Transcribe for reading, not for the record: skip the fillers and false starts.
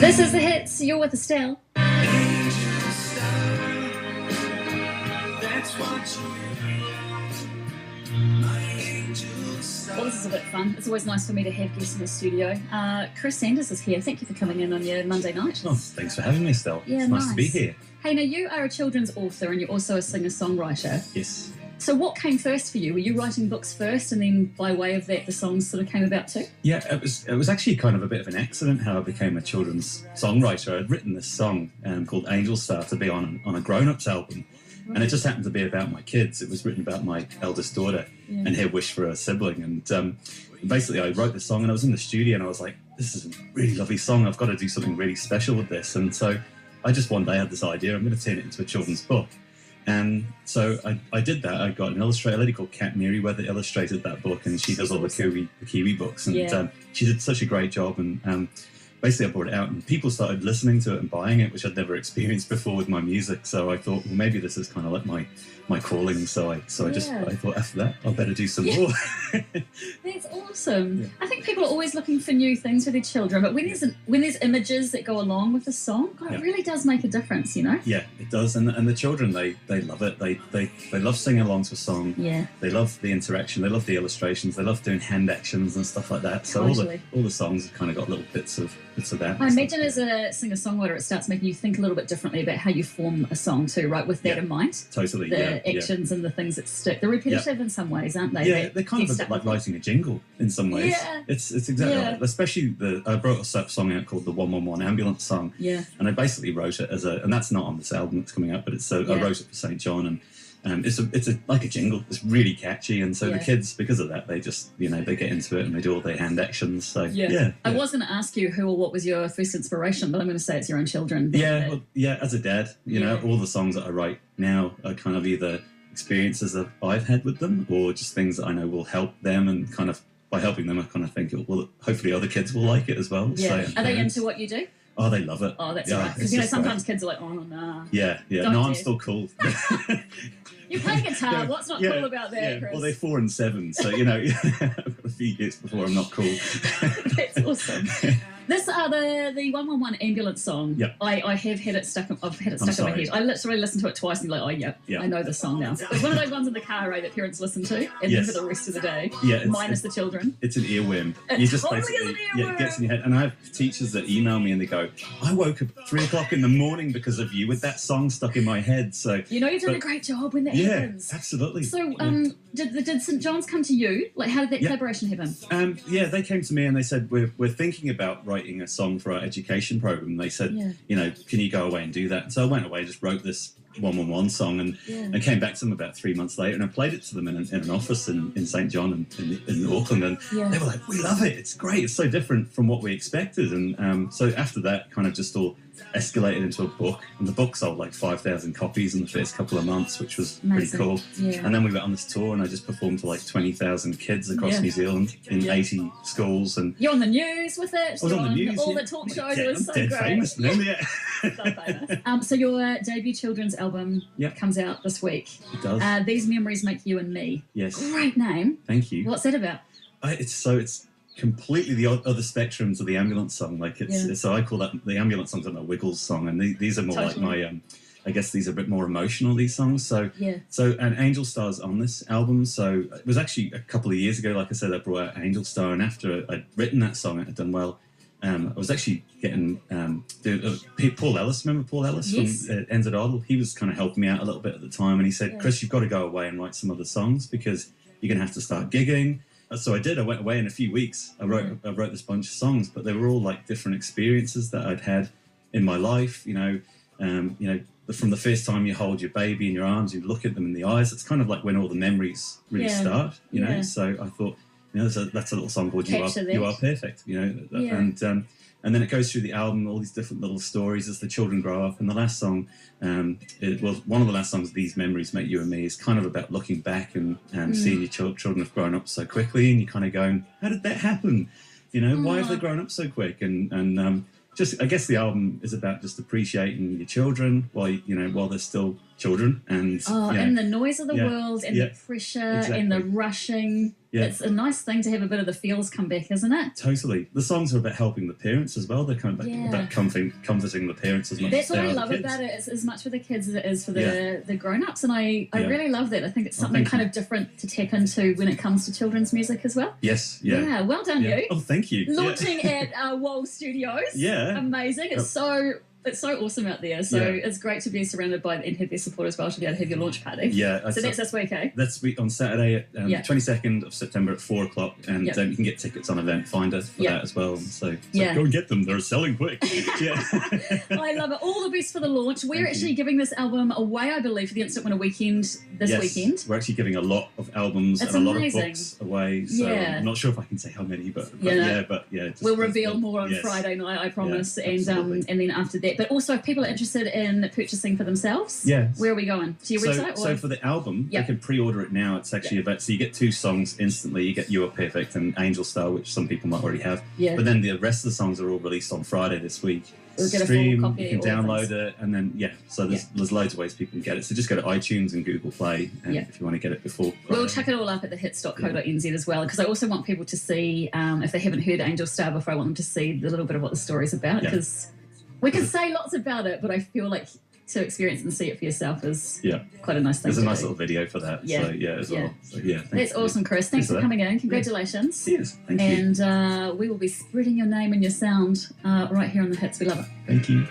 This is the hits. You're with Estelle. Well, this is a bit fun. It's always nice for me to have guests in the studio. Chris Sanders is here. Thank you for coming in on your Monday night. Oh, thanks for having me, Estelle. Yeah, it's nice to be here. Hey, now you are a children's author and you're also a singer-songwriter. Yes. So what came first for you? Were you writing books first and then by way of that the songs sort of came about too? Yeah, it was actually kind of a bit of an accident how I became a children's songwriter. I'd written this song called Angel Star to be on a grown-ups album. Right. And it just happened to be about my kids. It was written about my eldest daughter and her wish for a sibling. And basically I wrote this song and I was in the studio and I was like, this is a really lovely song. I've got to do something really special with this. And so I just one day had this idea, I'm going to turn it into a children's book. And so I did that. I got an illustrator, a lady called Kat Merriweather illustrated that book, and she does all the Kiwi books. And she did such a great job. And basically I brought it out and people started listening to it and buying it, which I'd never experienced before with my music. So I thought, well, maybe this is kind of like my calling. So I thought after that, I'll better do some more. That's awesome. Yeah. I think people are always looking for new things for their children, but when there's images that go along with the song, God, it really does make a difference, you know? Yeah, it does. And the children, they love it. They love singing along to a song. Yeah. They love the interaction. They love the illustrations. They love doing hand actions and stuff like that. So all the songs have kind of got little bits of that. I imagine as a singer-songwriter, it starts making you think a little bit differently about how you form a song too, right? With that in mind. Totally. The actions and the things that stick. They're repetitive in some ways, aren't they? Yeah, they're kind of a bit like writing a jingle in some ways. Yeah. It's exactly right. Especially I wrote a song out called the 111 Ambulance Song. Yeah. And I basically wrote it and that's not on this album that's coming out, but I wrote it for St. John, and it's like a jingle. It's really catchy, and so the kids, because of that, they just they get into it and they do all their hand actions. So I was going to ask you who or what was your first inspiration, but I'm going to say it's your own children. Yeah, as a dad, you know, all the songs that I write now are kind of either experiences that I've had with them or just things that I know will help them, and kind of by helping them, I kind of think hopefully other kids will like it as well. Yeah. Are they into what you do? Oh, they love it. Oh, that's right. Because sometimes kids are like, oh, nah. Yeah. No, I'm still cool. You play guitar. What's not cool about that, Chris? Well, they're 4 and 7, so I've got a few years before I'm not cool. That's awesome. This the 111 ambulance song. Yep. I have had it stuck. I've had it stuck in my head. I literally listened to it twice and like, I know this song now. It's one of those ones in the car, right, that parents listen to, and then for the rest of the day, minus the children. It's an earworm. It totally is an earworm. It gets in your head. And I have teachers that email me and they go, I woke up at 3 o'clock in the morning because of you with that song stuck in my head. So you're doing a great job when that happens. Yeah, absolutely. So did St. John's come to you? Like, how did that collaboration happen? They came to me and they said, we're thinking about writing a song for our education program. They said, can you go away and do that? And so I went away, just wrote this 111 song and came back to them about 3 months later, and I played it to them in an office in St. John in Auckland, and they were like, we love it, it's great, it's so different from what we expected. And so after that kind of just all escalated into a book, and the book sold like 5,000 copies in the first couple of months, which was pretty cool. And then we went on this tour and I just performed to like 20,000 kids across New Zealand in 80 schools. And you're on the news with it. I was on the news, all the talk shows. It was so dead great. Famous now, So famous. So your debut children's album comes out this week. It does. These Memories Make You and Me. Yes. Great name. Thank you. What's that about? It's completely the other spectrums of the ambulance song. Like so I call that the ambulance songs are my Wiggles song, and these are more like my I guess these are a bit more emotional, these songs. So and Angel Star's on this album. So it was actually a couple of years ago, like I said, I brought out Angel Star, and after I'd written that song, it had done well. I was actually getting Paul Ellis. Remember Paul Ellis from NZ Idol? He was kind of helping me out a little bit at the time, and he said, Chris, you've got to go away and write some other songs because you're going to have to start gigging. So I did. I went away in a few weeks. I wrote this bunch of songs, but they were all like different experiences that I'd had in my life. From the first time you hold your baby in your arms, you look at them in the eyes. It's kind of like when all the memories really start. So I thought, that's a little song called "You Are Perfect." And then it goes through the album, all these different little stories as the children grow up. And the last song, one of the last songs, "These Memories Make You and Me," is kind of about looking back and seeing your children have grown up so quickly, and you're kind of going, "How did that happen? Why have they grown up so quick?" And just, I guess the album is about just appreciating your children while they're still children, and and the noise of the world, and the pressure, and the rushing. It's a nice thing to have a bit of the feels come back, isn't it? Totally. The songs are about helping the parents as well. They're kind of about comforting the parents as much. That's as what I love about it. It's as much for the kids as it is for the grown-ups, and I really love that. I think it's something kind of different to tap into when it comes to children's music as well. Yes. Yeah. Well done, you. Oh, thank you. Launching at Wall Studios. Yeah. Amazing. It's so awesome out there. So it's great to be surrounded by and have their support as well to be able to have your launch party. Yeah. So that's this week, eh? That's on Saturday, 22nd of September at 4 o'clock, and you can get tickets on Event Finder for that as well. So go and get them. They're selling quick. I love it. All the best for the launch. We're actually giving this album away, I believe, for the Instant Winner weekend this weekend. We're actually giving a lot of albums and a lot of books away. So I'm not sure if I can say how many, but we'll reveal more on Friday night, I promise. And then after that. But also, if people are interested in purchasing for themselves, where are we going? To your website? So for the album, they can pre-order it now. It's actually about, so you get 2 songs instantly. You get You Are Perfect and Angel Star, which some people might already have. Yeah. But then the rest of the songs are all released on Friday this week. We'll get a full copy. You can download it, and then so there's loads of ways people can get it. So just go to iTunes and Google Play, and if you want to get it before. We'll chuck it all up at thehits.co.nz as well, because I also want people to see, if they haven't heard Angel Star before, I want them to see a little bit of what the story's about, because we can say lots about it, but I feel like to experience and see it for yourself is quite a nice thing. There's a nice little video for that. Yeah. So, as well. So, that's awesome, Chris. Thanks for coming in. Congratulations. Yes, thank you. And we will be spreading your name and your sound right here on The Hits. We love it. Thank you.